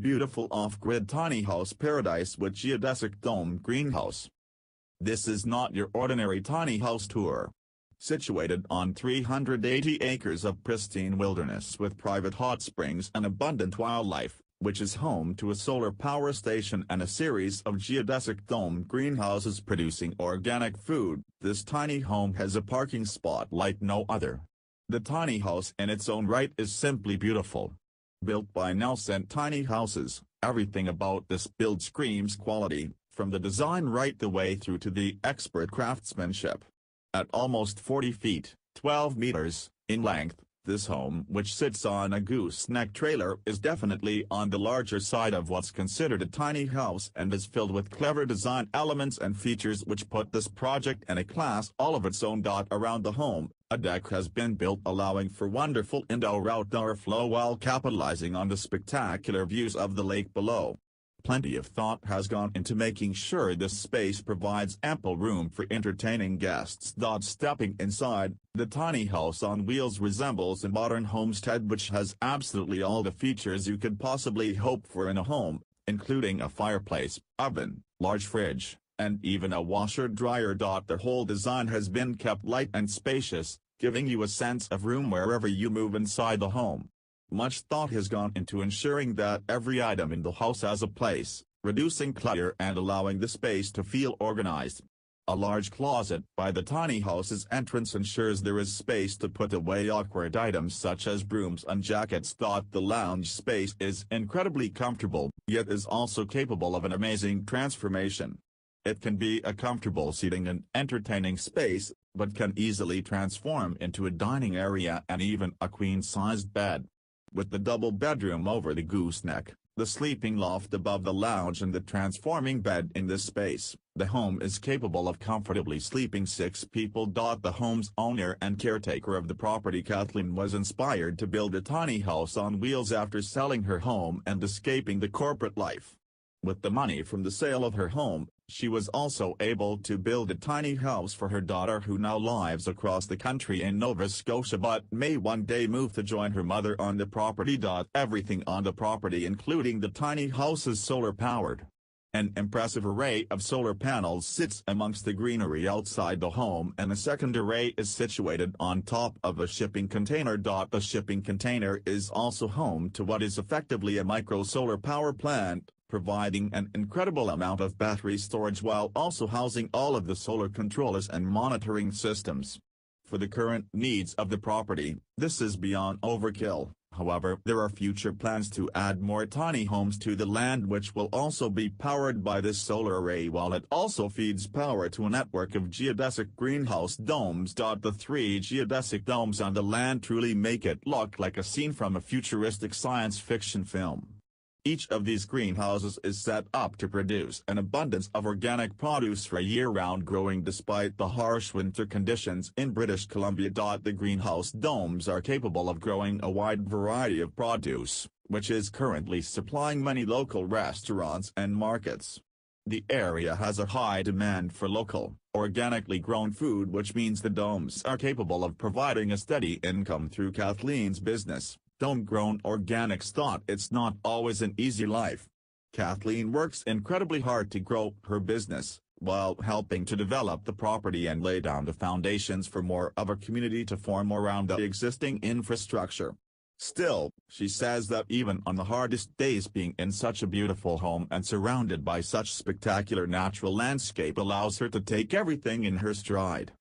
Beautiful off-grid tiny house paradise with geodesic dome greenhouse. This is not your ordinary tiny house tour. Situated on 380 acres of pristine wilderness with private hot springs and abundant wildlife, which is home to a solar power station and a series of geodesic dome greenhouses producing organic food, this tiny home has a parking spot like no other. The tiny house in its own right is simply beautiful. Built by Langston Tiny Houses, everything about this build screams quality, from the design right the way through to the expert craftsmanship. At almost 40 feet, 12 meters, in length, this home, which sits on a gooseneck trailer, is definitely on the larger side of what's considered a tiny house and is filled with clever design elements and features which put this project in a class all of its own. Around the home, a deck has been built allowing for wonderful indoor-outdoor flow while capitalizing on the spectacular views of the lake below. Plenty of thought has gone into making sure this space provides ample room for entertaining guests. Stepping inside, the tiny house on wheels resembles a modern homestead which has absolutely all the features you could possibly hope for in a home, including a fireplace, oven, large fridge, and even a washer-dryer. The whole design has been kept light and spacious, giving you a sense of room wherever you move inside the home. Much thought has gone into ensuring that every item in the house has a place, reducing clutter and allowing the space to feel organized. A large closet by the tiny house's entrance ensures there is space to put away awkward items such as brooms and jackets. The lounge space is incredibly comfortable, yet is also capable of an amazing transformation. It can be a comfortable seating and entertaining space, but can easily transform into a dining area and even a queen-sized bed. With the double bedroom over the gooseneck, the sleeping loft above the lounge and the transforming bed in this space, the home is capable of comfortably sleeping 6 people. The home's owner and caretaker of the property, Kathleen, was inspired to build a tiny house on wheels after selling her home and escaping the corporate life. With the money from the sale of her home, she was also able to build a tiny house for her daughter who now lives across the country in Nova Scotia but may one day move to join her mother on the property. Everything on the property including the tiny house is solar powered. An impressive array of solar panels sits amongst the greenery outside the home and a second array is situated on top of a shipping container. The shipping container is also home to what is effectively a micro solar power plant, providing an incredible amount of battery storage while also housing all of the solar controllers and monitoring systems. For the current needs of the property, this is beyond overkill. However, there are future plans to add more tiny homes to the land which will also be powered by this solar array while it also feeds power to a network of geodesic greenhouse domes. The 3 geodesic domes on the land truly make it look like a scene from a futuristic science fiction film. Each of these greenhouses is set up to produce an abundance of organic produce for year-round growing despite the harsh winter conditions in British Columbia. The greenhouse domes are capable of growing a wide variety of produce, which is currently supplying many local restaurants and markets. The area has a high demand for local, organically grown food, which means the domes are capable of providing a steady income through Kathleen's business. Dome-grown organics. It's not always an easy life. Kathleen works incredibly hard to grow her business, while helping to develop the property and lay down the foundations for more of a community to form around the existing infrastructure. Still, she says that even on the hardest days being in such a beautiful home and surrounded by such spectacular natural landscape allows her to take everything in her stride.